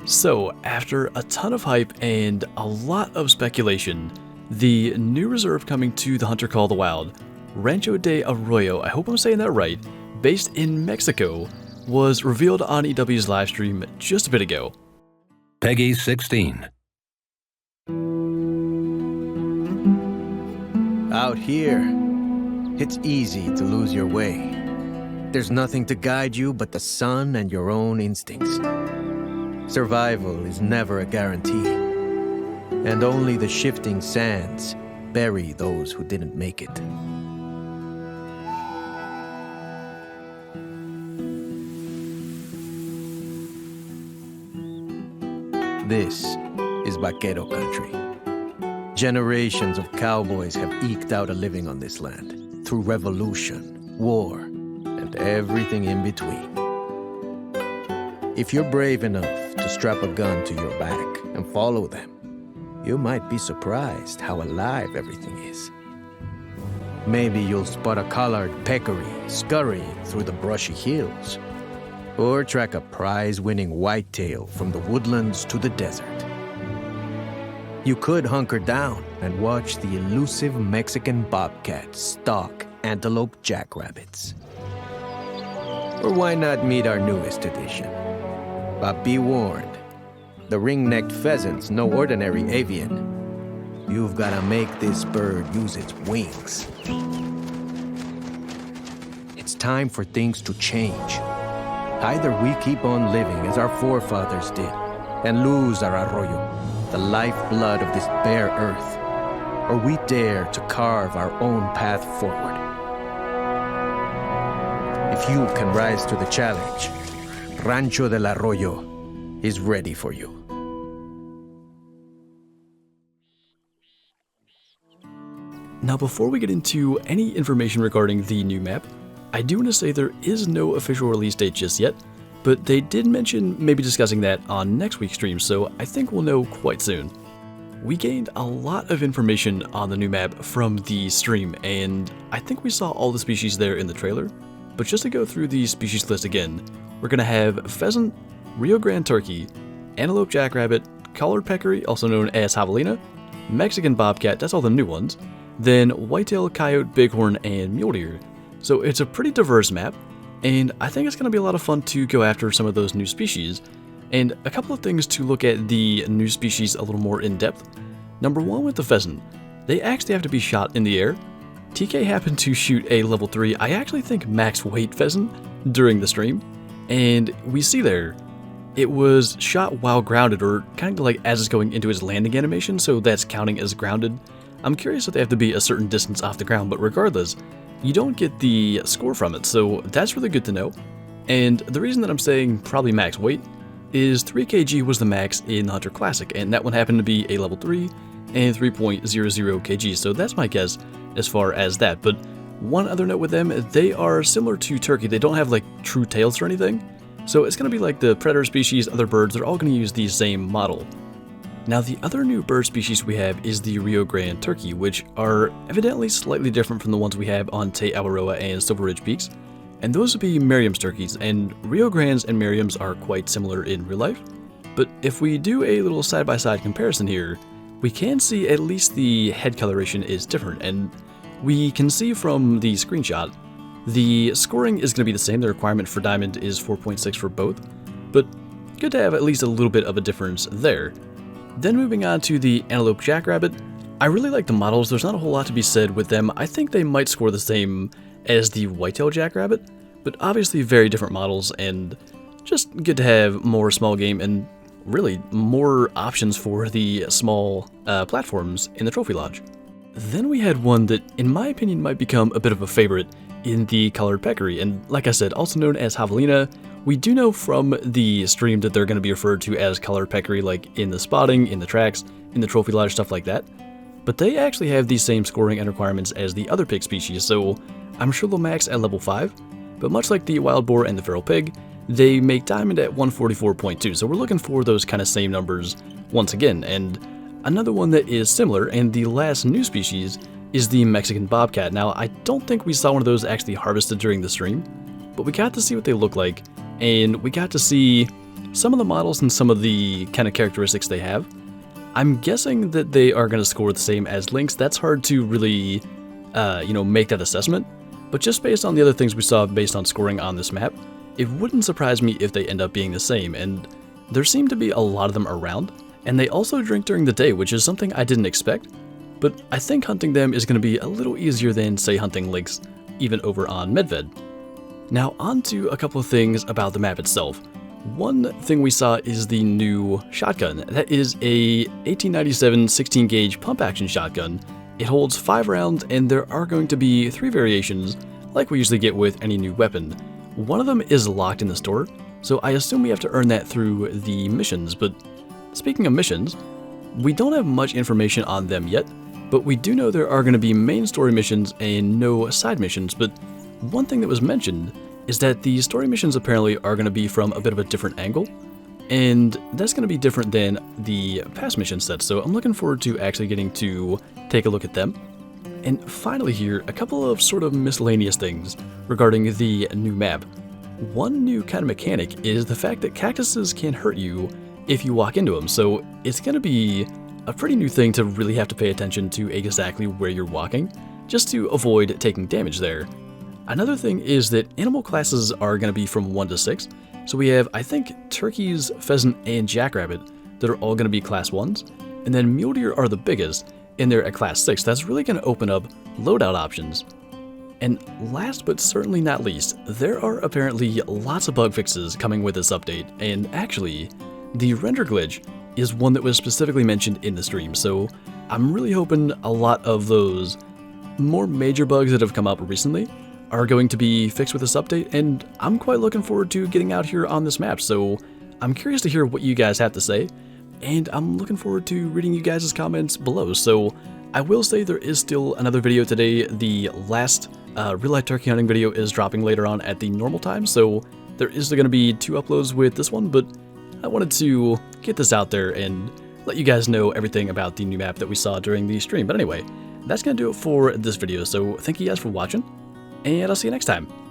So, after a ton of hype and a lot of speculation, the new reserve coming to the Hunter Call of the Wild, Rancho Del Arroyo, I hope I'm saying that right, based in Mexico, was revealed on EW's livestream just a bit ago. Peggy 16. Out here, it's easy to lose your way. There's nothing to guide you but the sun and your own instincts. Survival is never a guarantee, and only the shifting sands bury those who didn't make it. This is Vaquero country. Generations of cowboys have eked out a living on this land through revolution, war, and everything in between. If you're brave enough to strap a gun to your back and follow them, you might be surprised how alive everything is. Maybe you'll spot a collared peccary scurrying through the brushy hills, or track a prize-winning whitetail from the woodlands to the desert. You could hunker down and watch the elusive Mexican Bobcat stalk Antelope Jackrabbits. Or why not meet our newest addition? But be warned, the ring-necked pheasant's no ordinary avian. You've got to make this bird use its wings. It's time for things to change. Either we keep on living as our forefathers did and lose our arroyo, the lifeblood of this bare earth, or we dare to carve our own path forward. If you can rise to the challenge, Rancho Del Arroyo is ready for you. Now, before we get into any information regarding the new map, I do want to say there is no official release date just yet, but they did mention maybe discussing that on next week's stream, so I think we'll know quite soon. We gained a lot of information on the new map from the stream, and I think we saw all the species there in the trailer, but just to go through the species list again, we're going to have pheasant, Rio Grande turkey, antelope jackrabbit, collared peccary, also known as javelina, Mexican bobcat, that's all the new ones, then whitetail, coyote, bighorn, and mule deer. So it's a pretty diverse map, and I think it's going to be a lot of fun to go after some of those new species. And a couple of things to look at the new species a little more in depth. Number one, with the pheasant, they actually have to be shot in the air. TK happened to shoot a level 3, I actually think max weight pheasant, during the stream, and we see there, it was shot while grounded, or kind of like as it's going into its landing animation, so that's counting as grounded. I'm curious if they have to be a certain distance off the ground, but regardless, you don't get the score from it, so that's really good to know. And the reason that I'm saying probably max weight is 3 kg was the max in the Hunter Classic, and that one happened to be a level 3 and 3.00 kg, so that's my guess as far as that. But one other note with them, they are similar to turkey, they don't have like true tails or anything, so it's going to be like the predator species, other birds, they're all going to use the same model. Now, the other new bird species we have is the Rio Grande turkey, which are evidently slightly different from the ones we have on Te Awaroa and Silver Ridge Peaks, and those would be Merriam's turkeys, and Rio Grandes and Merriam's are quite similar in real life. But if we do a little side-by-side comparison here, we can see at least the head coloration is different, and we can see from the screenshot, the scoring is going to be the same. The requirement for diamond is 4.6 for both, but good to have at least a little bit of a difference there. Then moving on to the Antelope Jackrabbit, I really like the models, there's not a whole lot to be said with them. I think they might score the same as the Whitetail Jackrabbit, but obviously very different models, and just good to have more small game and really more options for the small platforms in the Trophy Lodge. Then we had one that, in my opinion, might become a bit of a favorite in the collared peccary, and like I said, also known as javelina. We do know from the stream that they're going to be referred to as collared peccary, like in the spotting, in the tracks, in the Trophy Lodge, stuff like that. But they actually have the same scoring and requirements as the other pig species, so I'm sure they'll max at level 5. But much like the wild boar and the feral pig, they make diamond at 144.2, so we're looking for those kind of same numbers once again. And another one that is similar, and the last new species, is the Mexican bobcat. Now, I don't think we saw one of those actually harvested during the stream, but we got to see what they look like, and we got to see some of the models and some of the kind of characteristics they have, I'm guessing that they are going to score the same as Lynx. That's hard to really, make that assessment. But just based on the other things we saw based on scoring on this map, it wouldn't surprise me if they end up being the same. And there seem to be a lot of them around. And they also drink during the day, which is something I didn't expect. But I think hunting them is going to be a little easier than, say, hunting Lynx, even over on Medved. Now, on to a couple of things about the map itself. One thing we saw is the new shotgun. That is a 1897 16 gauge pump action shotgun. It holds 5 rounds, and there are going to be 3 variations, like we usually get with any new weapon. One of them is locked in the store, so I assume we have to earn that through the missions. But speaking of missions, we don't have much information on them yet, but we do know there are going to be main story missions and no side missions. But one thing that was mentioned is that the story missions apparently are going to be from a bit of a different angle, and that's going to be different than the past mission sets, so I'm looking forward to actually getting to take a look at them. And finally here, a couple of sort of miscellaneous things regarding the new map. One new kind of mechanic is the fact that cactuses can hurt you if you walk into them, so it's going to be a pretty new thing to really have to pay attention to exactly where you're walking, just to avoid taking damage there. Another thing is that animal classes are going to be from 1 to 6, so we have, I think, turkeys, pheasant, and jackrabbit that are all going to be class 1s, and then mule deer are the biggest, and they're at class 6. That's really going to open up loadout options. And last but certainly not least, there are apparently lots of bug fixes coming with this update, and actually, the render glitch is one that was specifically mentioned in the stream, so I'm really hoping a lot of those more major bugs that have come up recently are going to be fixed with this update, and I'm quite looking forward to getting out here on this map, so I'm curious to hear what you guys have to say, and I'm looking forward to reading you guys' comments below. So I will say there is still another video today. The last real-life turkey hunting video is dropping later on at the normal time, so there is going to be 2 uploads with this one, but I wanted to get this out there and let you guys know everything about the new map that we saw during the stream. But anyway, that's going to do it for this video, so thank you guys for watching, and I'll see you next time.